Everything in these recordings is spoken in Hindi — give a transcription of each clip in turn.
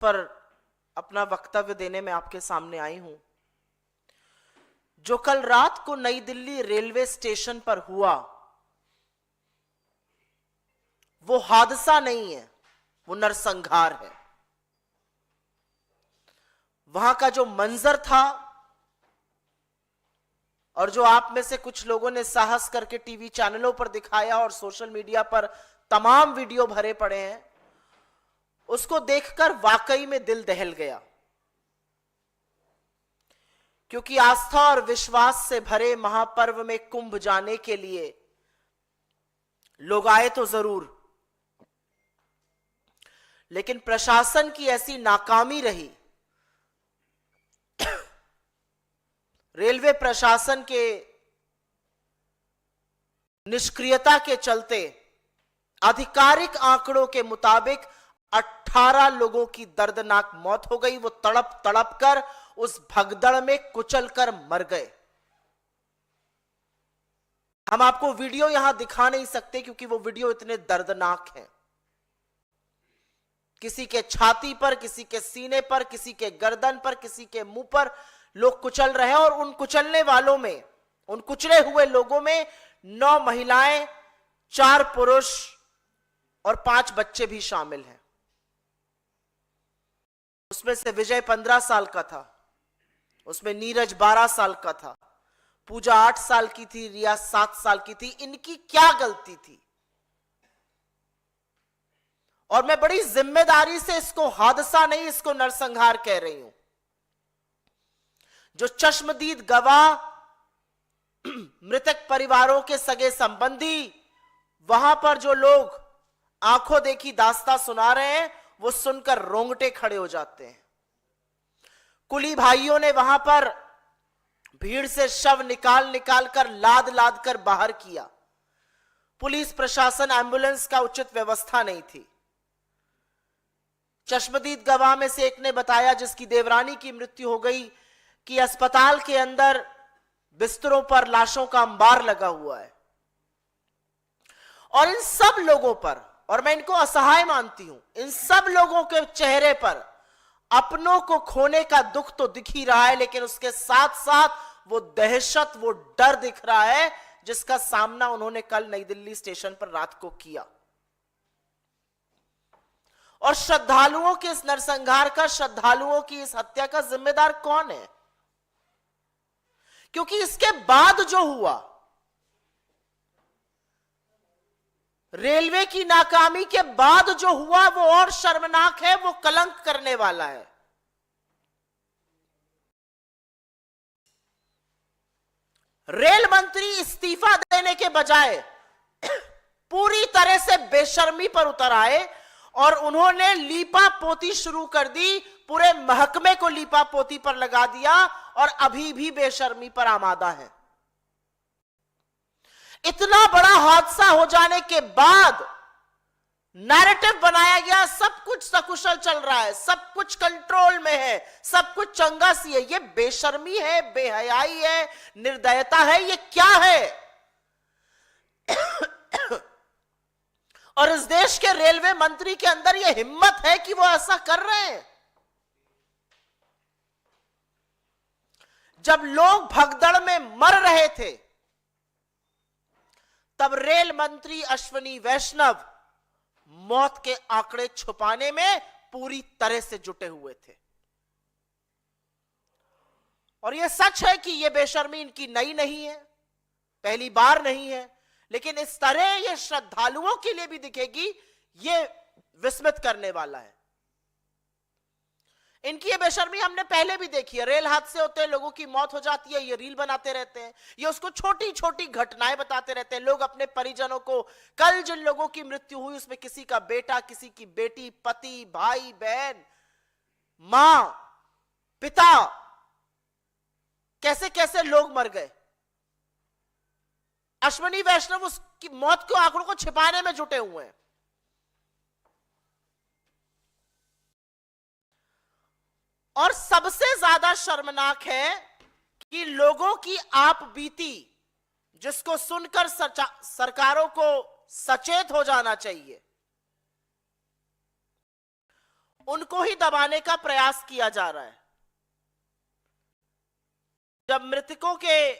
पर अपना वक्तव्य देने में आपके सामने आई हूं। जो कल रात को नई दिल्ली रेलवे स्टेशन पर हुआ वो हादसा नहीं है, वो नरसंहार है। वहां का जो मंजर था और जो आप में से कुछ लोगों ने साहस करके टीवी चैनलों पर दिखाया और सोशल मीडिया पर तमाम वीडियो भरे पड़े हैं, उसको देखकर वाकई में दिल दहल गया। क्योंकि आस्था और विश्वास से भरे महापर्व में कुंभ जाने के लिए लोग आए तो जरूर, लेकिन प्रशासन की ऐसी नाकामी रही, रेलवे प्रशासन के निष्क्रियता के चलते आधिकारिक आंकड़ों के मुताबिक 18 लोगों की दर्दनाक मौत हो गई। वो तड़प तड़प कर उस भगदड़ में कुचल कर मर गए। हम आपको वीडियो यहां दिखा नहीं सकते क्योंकि वो वीडियो इतने दर्दनाक हैं। किसी के छाती पर, किसी के सीने पर, किसी के गर्दन पर, किसी के मुंह पर लोग कुचल रहे हैं। और उन कुचलने वालों में, उन कुचले हुए लोगों में 9 महिलाएं, 4 पुरुष और 5 बच्चे भी शामिल हैं। उसमें से विजय 15 साल का था, उसमें नीरज 12 साल का था, पूजा 8 साल की थी, रिया 7 साल की थी। इनकी क्या गलती थी? और मैं बड़ी जिम्मेदारी से इसको हादसा नहीं, इसको नरसंहार कह रही हूं। जो चश्मदीद गवाह, मृतक परिवारों के सगे संबंधी, वहां पर जो लोग आंखों देखी दास्तां सुना रहे हैं, वो सुनकर रोंगटे खड़े हो जाते हैं। कुली भाइयों ने वहां पर भीड़ से शव निकाल निकाल कर, लाद लाद कर बाहर किया। पुलिस प्रशासन, एम्बुलेंस का उचित व्यवस्था नहीं थी। चश्मदीद गवाह में से एक ने बताया, जिसकी देवरानी की मृत्यु हो गई, कि अस्पताल के अंदर बिस्तरों पर लाशों का अंबार लगा हुआ है। और इन सब लोगों पर, और मैं इनको असहाय मानती हूं, इन सब लोगों के चेहरे पर अपनों को खोने का दुख तो दिख ही रहा है, लेकिन उसके साथ साथ वो दहशत, वो डर दिख रहा है जिसका सामना उन्होंने कल नई दिल्ली स्टेशन पर रात को किया। और श्रद्धालुओं के इस नरसंहार का, श्रद्धालुओं की इस हत्या का जिम्मेदार कौन है? क्योंकि इसके बाद जो हुआ, रेलवे की नाकामी के बाद जो हुआ, वो और शर्मनाक है, वो कलंक करने वाला है। रेल मंत्री इस्तीफा देने के बजाय पूरी तरह से बेशर्मी पर उतर आए और उन्होंने लीपा पोती शुरू कर दी, पूरे महकमे को लीपा पोती पर लगा दिया और अभी भी बेशर्मी पर आमादा है। इतना बड़ा हादसा हो जाने के बाद नैरेटिव बनाया गया, सब कुछ सकुशल चल रहा है, सब कुछ कंट्रोल में है, सब कुछ चंगा सी है। ये बेशर्मी है, बेहयाई है, निर्दयता है, ये क्या है? और इस देश के रेलवे मंत्री के अंदर यह हिम्मत है कि वो ऐसा कर रहे हैं। जब लोग भगदड़ में मर रहे थे, तब रेल मंत्री अश्विनी वैष्णव मौत के आंकड़े छुपाने में पूरी तरह से जुटे हुए थे। और यह सच है कि यह बेशर्मी इनकी नई नहीं है, पहली बार नहीं है, लेकिन इस तरह यह श्रद्धालुओं के लिए भी दिखेगी, यह विस्मित करने वाला है। इनकी ये बेशर्मी हमने पहले भी देखी है। रेल हादसे होते हैं, लोगों की मौत हो जाती है, ये रील बनाते रहते हैं, ये उसको छोटी छोटी घटनाएं बताते रहते हैं। लोग अपने परिजनों को, कल जिन लोगों की मृत्यु हुई उसमें किसी का बेटा, किसी की बेटी, पति, भाई, बहन, मां, पिता, कैसे कैसे लोग मर गए। अश्विनी वैष्णव उसकी मौत के आंकड़ों को छिपाने में जुटे हुए हैं। और सबसे ज्यादा शर्मनाक है कि लोगों की आप बीती, जिसको सुनकर सरकारों को सचेत हो जाना चाहिए, उनको ही दबाने का प्रयास किया जा रहा है। जब मृतकों के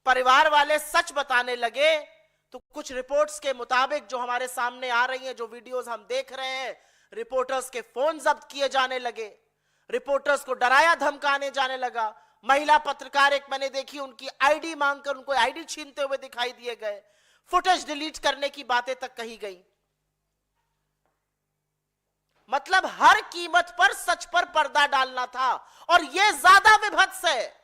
परिवार वाले सच बताने लगे तो कुछ रिपोर्ट्स के मुताबिक जो हमारे सामने आ रही हैं, जो वीडियोस हम देख रहे हैं, रिपोर्टर्स के फोन जब्त किए जाने लगे, रिपोर्टर्स को डराया धमकाने जाने लगा। महिला पत्रकार एक मैंने देखी, उनकी आईडी मांगकर उनको आईडी छीनते हुए दिखाई दिए गए, फुटेज डिलीट करने की बातें तक कही गई। मतलब हर कीमत पर सच पर पर्दा डालना था, और यह ज्यादा विभत्स है।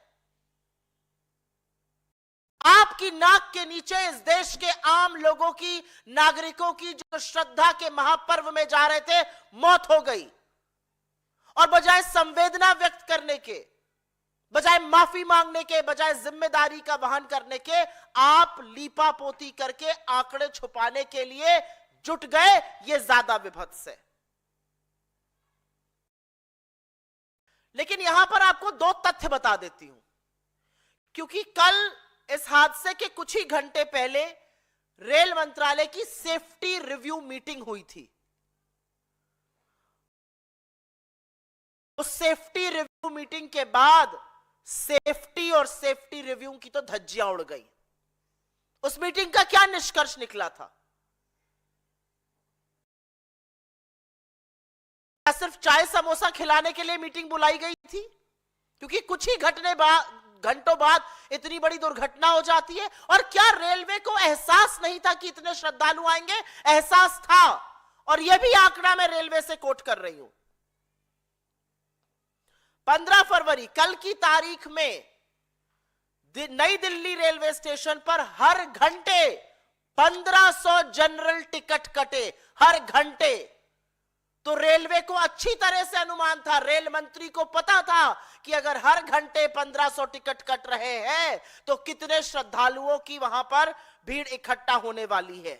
आपकी नाक के नीचे इस देश के आम लोगों की, नागरिकों की जो श्रद्धा के महापर्व में जा रहे थे, मौत हो गई। और बजाय संवेदना व्यक्त करने के, बजाय माफी मांगने के, बजाय जिम्मेदारी का वहन करने के, आप लीपापोती करके आंकड़े छुपाने के लिए जुट गए। यह ज्यादा विभत्स है। लेकिन यहां पर आपको दो तथ्य बता देती हूं, क्योंकि कल इस हादसे के कुछ ही घंटे पहले रेल मंत्रालय की सेफ्टी रिव्यू मीटिंग हुई थी। उस सेफ्टी रिव्यू मीटिंग के बाद सेफ्टी और सेफ्टी रिव्यू की तो धज्जियां उड़ गई। उस मीटिंग का क्या निष्कर्ष निकला था? क्या सिर्फ चाय समोसा खिलाने के लिए मीटिंग बुलाई गई थी? क्योंकि कुछ ही घंटों बाद इतनी बड़ी दुर्घटना हो जाती है। और क्या रेलवे को एहसास नहीं था कि इतने श्रद्धालु आएंगे? एहसास था, और यह भी आंकड़ा मैं रेलवे से कोट कर रही हूं। 15 फरवरी कल की तारीख में नई दिल्ली रेलवे स्टेशन पर हर घंटे 1500 जनरल टिकट कटे, हर घंटे। तो रेलवे को अच्छी तरह से अनुमान था, रेल मंत्री को पता था कि अगर हर घंटे 1500 टिकट कट रहे हैं तो कितने श्रद्धालुओं की वहां पर भीड़ इकट्ठा होने वाली है।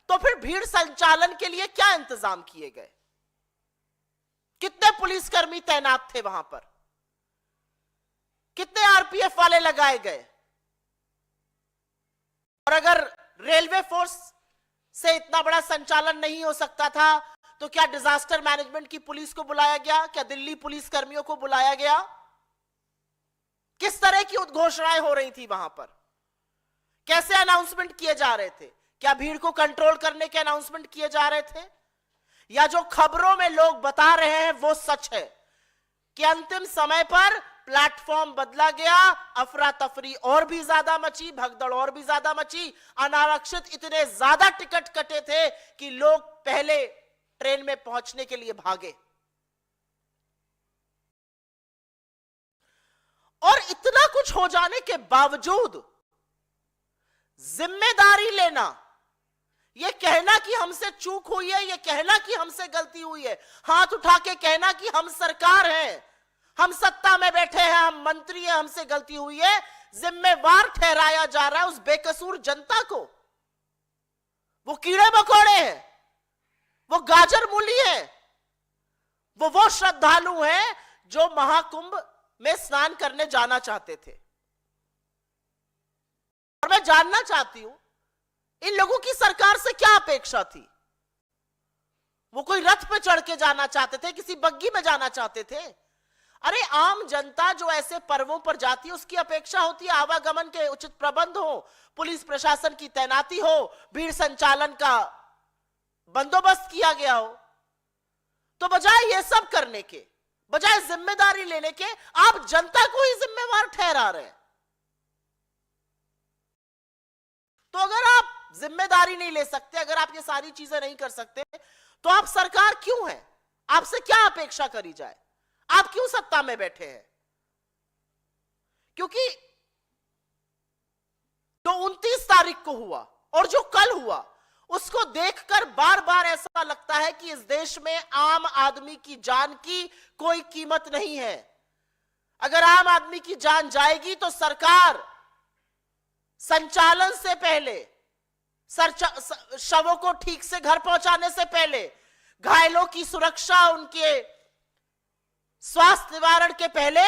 तो फिर भीड़ संचालन के लिए क्या इंतजाम किए गए? कितने पुलिसकर्मी तैनात थे वहां पर? कितने आरपीएफ वाले लगाए गए? और अगर रेलवे फोर्स से इतना बड़ा संचालन नहीं हो सकता था तो क्या डिजास्टर मैनेजमेंट की पुलिस को बुलाया गया? क्या दिल्ली पुलिस कर्मियों को बुलाया गया? किस तरह की उद्घोषणाएं हो रही थी वहां पर? कैसे अनाउंसमेंट किए जा रहे थे? क्या भीड़ को कंट्रोल करने के अनाउंसमेंट किए जा रहे थे, या जो खबरों में लोग बता रहे हैं वो सच है कि अंतिम समय पर प्लेटफॉर्म बदला गया, अफरा तफरी और भी ज्यादा मची, भगदड़ और भी ज्यादा मची, अनारक्षित इतने ज्यादा टिकट कटे थे कि लोग पहले ट्रेन में पहुंचने के लिए भागे। और इतना कुछ हो जाने के बावजूद जिम्मेदारी लेना, यह कहना कि हमसे चूक हुई है, यह कहना कि हमसे गलती हुई है, हाथ उठा के कहना कि हम सरकार हैं, हम सत्ता में बैठे हैं, हम मंत्री हैं, हमसे गलती हुई है, जिम्मेवार ठहराया जा रहा है उस बेकसूर जनता को। वो कीड़े मकोड़े हैं, वो गाजर मूली है, वो श्रद्धालु हैं जो महाकुंभ में स्नान करने जाना चाहते थे। और मैं जानना चाहती हूं इन लोगों की सरकार से क्या अपेक्षा थी? वो कोई रथ पे चढ़ के जाना चाहते थे, किसी बग्गी में जाना चाहते थे? अरे आम जनता जो ऐसे पर्वों पर जाती है उसकी अपेक्षा होती है आवागमन के उचित प्रबंध हो, पुलिस प्रशासन की तैनाती हो, भीड़ संचालन का बंदोबस्त किया गया हो। तो बजाय ये सब करने के, बजाय जिम्मेदारी लेने के, आप जनता को ही जिम्मेवार ठहरा रहे हैं। तो अगर आप जिम्मेदारी नहीं ले सकते, अगर आप ये सारी चीजें नहीं कर सकते, तो आप सरकार क्यों है? आपसे क्या अपेक्षा करी जाए? आप क्यों सत्ता में बैठे हैं? क्योंकि जो 29 तारीख को हुआ और जो कल हुआ, उसको देखकर बार बार ऐसा लगता है कि इस देश में आम आदमी की जान की कोई कीमत नहीं है। अगर आम आदमी की जान जाएगी तो सरकार संचालन से पहले, शवों को ठीक से घर पहुंचाने से पहले, घायलों की सुरक्षा, उनके स्वास्थ्य निवारण के पहले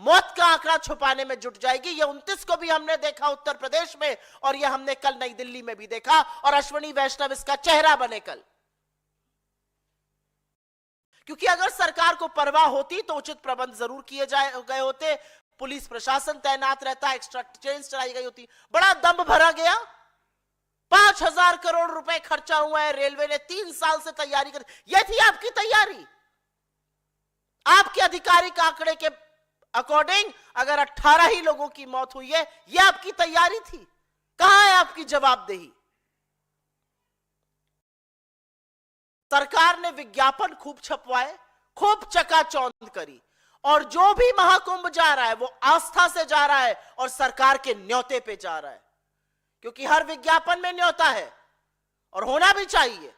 मौत का आंकड़ा छुपाने में जुट जाएगी। ये 29 को भी हमने देखा उत्तर प्रदेश में, और ये हमने कल नई दिल्ली में भी देखा, और अश्विनी वैष्णव इसका चेहरा बने कल। क्योंकि अगर सरकार को परवाह होती तो उचित प्रबंध जरूर किए गए होते, पुलिस प्रशासन तैनात रहता, एक्स्ट्रा ट्रेन चलाई गई होती। बड़ा दम्भ भरा गया। 5,000 करोड़ रुपए खर्चा हुआ है, रेलवे ने 3 साल से तैयारी कर। यह थी आपकी तैयारी? आपके आधिकारिक आंकड़े के अकॉर्डिंग अगर 18 ही लोगों की मौत हुई है, यह आपकी तैयारी थी? कहां है आपकी जवाबदेही? सरकार ने विज्ञापन खूब छपवाए, खूब चकाचौंध करी, और जो भी महाकुंभ जा रहा है वो आस्था से जा रहा है और सरकार के न्योते पे जा रहा है, क्योंकि हर विज्ञापन में न्योता है और होना भी चाहिए,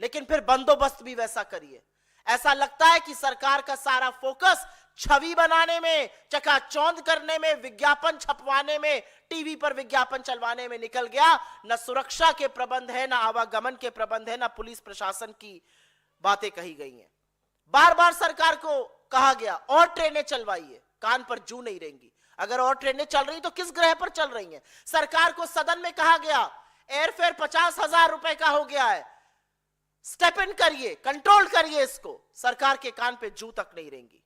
लेकिन फिर बंदोबस्त भी वैसा करिए। ऐसा लगता है कि सरकार का सारा फोकस छवि बनाने में, चकाचौंध करने में, विज्ञापन छपवाने में, टीवी पर विज्ञापन चलवाने में निकल गया। न सुरक्षा के प्रबंध है, न आवागमन के प्रबंध है, न पुलिस प्रशासन की बातें कही गई हैं। बार बार सरकार को कहा गया और ट्रेनें चलवाइए, कान पर जू नहीं रहेंगी। अगर और ट्रेनें चल रही तो किस ग्रह पर चल रही हैं? सरकार को सदन में कहा गया एयरफेयर 50,000 रुपए का हो गया है, स्टेप इन करिए, कंट्रोल करिए इसको। सरकार के कान पे जू तक नहीं रहेंगी।